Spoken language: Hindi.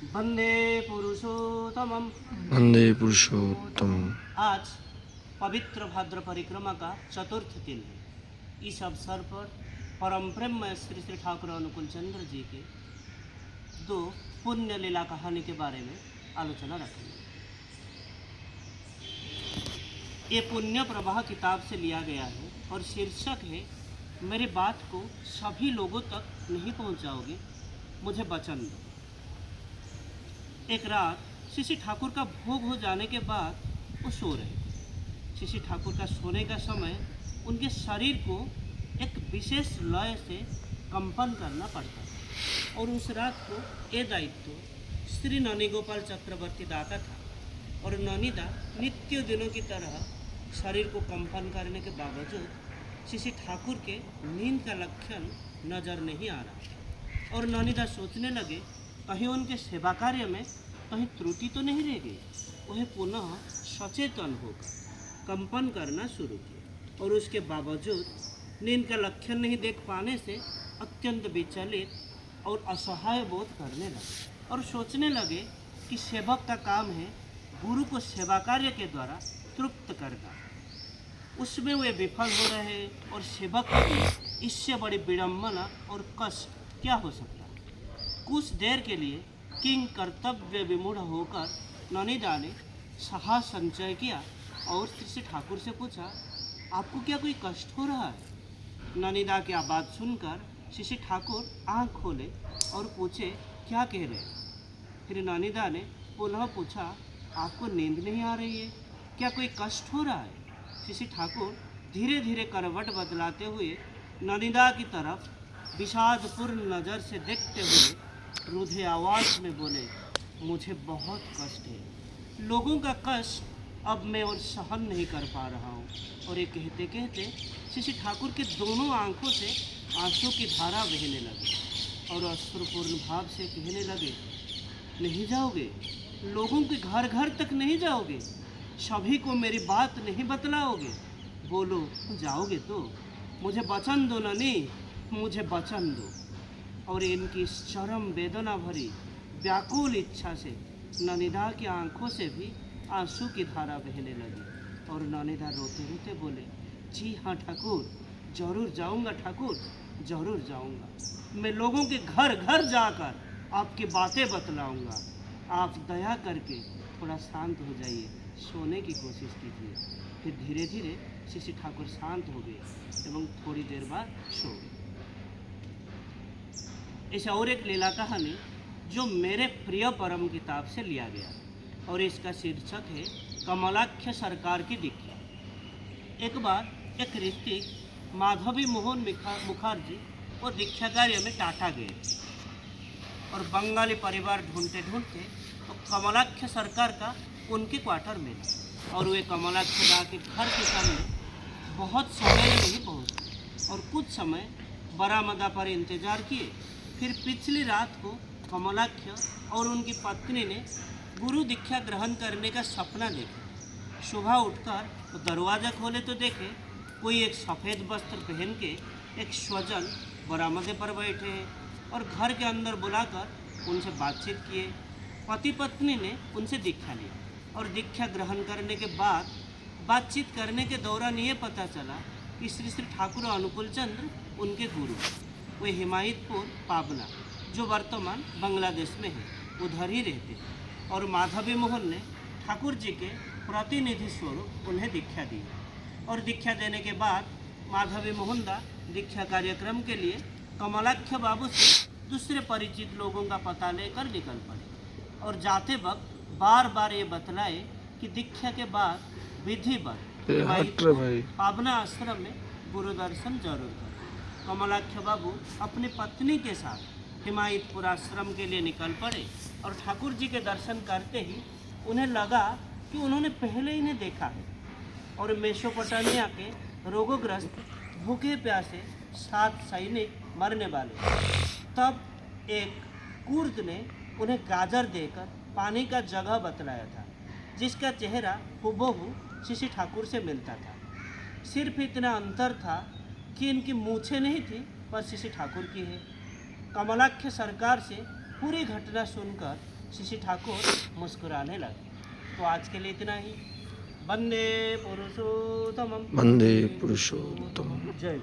वंदे पुरुषोत्तमम। वंदे पुरुषोत्तम। आज पवित्र भाद्र परिक्रमा का चतुर्थ दिन है। इस अवसर पर परम प्रेम श्री श्री ठाकुर अनुकूल चंद्र जी के दो पुण्य लीला कहानी के बारे में आलोचना रखेंगे। ये पुण्य प्रवाह किताब से लिया गया है और शीर्षक है मेरी बात को सभी लोगों तक नहीं पहुंचाओगे, मुझे वचन दो। एक रात शिशि ठाकुर का भोग हो जाने के बाद वो सो रहे। शिशि ठाकुर का सोने का समय उनके शरीर को एक विशेष लय से कंपन करना पड़ता था और उस रात को ये दायित्व श्री ननी गोपाल चक्रवर्ती दाता था और ननीदा नित्य दिनों की तरह शरीर को कंपन करने के बावजूद शिशि ठाकुर के नींद का लक्षण नजर नहीं आ रहा और ननीदा सोचने लगे कहीं उनके सेवा कार्य में कहीं त्रुटि तो नहीं रह गई। वह पुनः सचेतन होकर कंपन करना शुरू किया और उसके बावजूद नींद का लक्षण नहीं देख पाने से अत्यंत विचलित और असहाय बोध करने लगे और सोचने लगे कि सेवक का काम है गुरु को सेवा कार्य के द्वारा तृप्त करना। उसमें वे विफल हो रहे और सेवक की इससे बड़ी विडम्बना और कष्ट क्या हो सकता है। कुछ देर के लिए किंग कर्तव्य विमूढ़ होकर ननीदा ने साहस संचय किया और श्री ठाकुर से पूछा, आपको क्या कोई कष्ट हो रहा है? ननीदा की आवाज़ सुनकर शिशि ठाकुर आंख खोले और पूछे, क्या कह रहे हैं? फिर ननीदा ने पुनः पूछा, आपको नींद नहीं आ रही है, क्या कोई कष्ट हो रहा है? शिशि ठाकुर धीरे धीरे करवट बदलाते हुए ननीदा की तरफ विषादपूर्ण नज़र से देखते हुए रूधे आवाज़ में बोले, मुझे बहुत कष्ट है, लोगों का कष्ट अब मैं और सहन नहीं कर पा रहा हूँ। और ये कहते कहते शिशि ठाकुर के दोनों आंखों से आंसू की धारा बहने लगी और अश्रुपूर्ण भाव से कहने लगे, नहीं जाओगे? लोगों के घर घर तक नहीं जाओगे? सभी को मेरी बात नहीं बतलाओगे? बोलो जाओगे तो मुझे वचन दो ननी, मुझे वचन दो। और इनकी चरम वेदना भरी व्याकुल इच्छा से ननीदा की आंखों से भी आंसू की धारा बहने लगी और ननीदा रोते रोते बोले, जी हाँ ठाकुर, जरूर जाऊंगा ठाकुर, जरूर जाऊंगा। मैं लोगों के घर घर जाकर आपकी बातें बतलाऊंगा। आप दया करके थोड़ा शांत हो जाइए, सोने की कोशिश कीजिए। फिर धीरे धीरे शिशि ठाकुर शांत हो गए एवं थोड़ी देर बाद सो गए। ऐसा और एक लीला कहानी जो मेरे प्रिय परम किताब से लिया गया और इसका शीर्षक है कमलाख्य सरकार की दीक्षा। एक बार एक ऋतिक माधवी मोहन मुखर्जी और दीक्षा कार्य में टाटा गए और बंगाली परिवार ढूंढते ढूंढते तो कमलाख्य सरकार का उनके क्वार्टर मिला और वे कमलाख्य दा के घर के सामने बहुत समय नहीं पहुँचे और कुछ समय बरामदा पर इंतजार किए। फिर पिछली रात को कमलाख्य और उनकी पत्नी ने गुरु दीक्षा ग्रहण करने का सपना देखा। सुबह उठकर तो दरवाज़ा खोले तो देखे कोई एक सफ़ेद वस्त्र पहन के एक स्वजन बरामदे पर बैठे हैं और घर के अंदर बुलाकर उनसे बातचीत किए। पति पत्नी ने उनसे दीक्षा ली और दीक्षा ग्रहण करने के बाद बातचीत करने के दौरान ये पता चला कि श्री श्री ठाकुर अनुकूल चंद्र उनके गुरु, वे हिमायतपुर पाबना जो वर्तमान बांग्लादेश में है उधर ही रहते हैं और माधवी मोहन ने ठाकुर जी के प्रतिनिधि स्वरूप उन्हें दीक्षा दी और दीक्षा देने के बाद माधवी मोहन दा दीक्षा कार्यक्रम के लिए कमलाख्य बाबू से दूसरे परिचित लोगों का पता लेकर निकल पड़े और जाते वक्त बार बार ये बतलाए कि दीक्षा के बाद विधिवत पाबना आश्रम में गुरु दर्शन जरूर करें। कमलाख्य बाबू अपनी पत्नी के साथ हिमायतपुर आश्रम के लिए निकल पड़े और ठाकुर जी के दर्शन करते ही उन्हें लगा कि उन्होंने पहले इन्हें देखा है और मेसोपोटामिया के रोगोग्रस्त भूखे प्यासे 7 सैनिक मरने वाले। तब एक कुर्द ने उन्हें गाजर देकर पानी का जगह बतलाया था जिसका चेहरा हूबहू शिशि ठाकुर से मिलता था। सिर्फ इतना अंतर था कि इनकी मूछें नहीं थी पर शिशि ठाकुर की है। कमलाख्य सरकार से पूरी घटना सुनकर शिशि ठाकुर मुस्कुराने लगे। तो आज के लिए इतना ही। वंदे पुरुषोत्तमम। वंदे पुरुषोत्तम। जय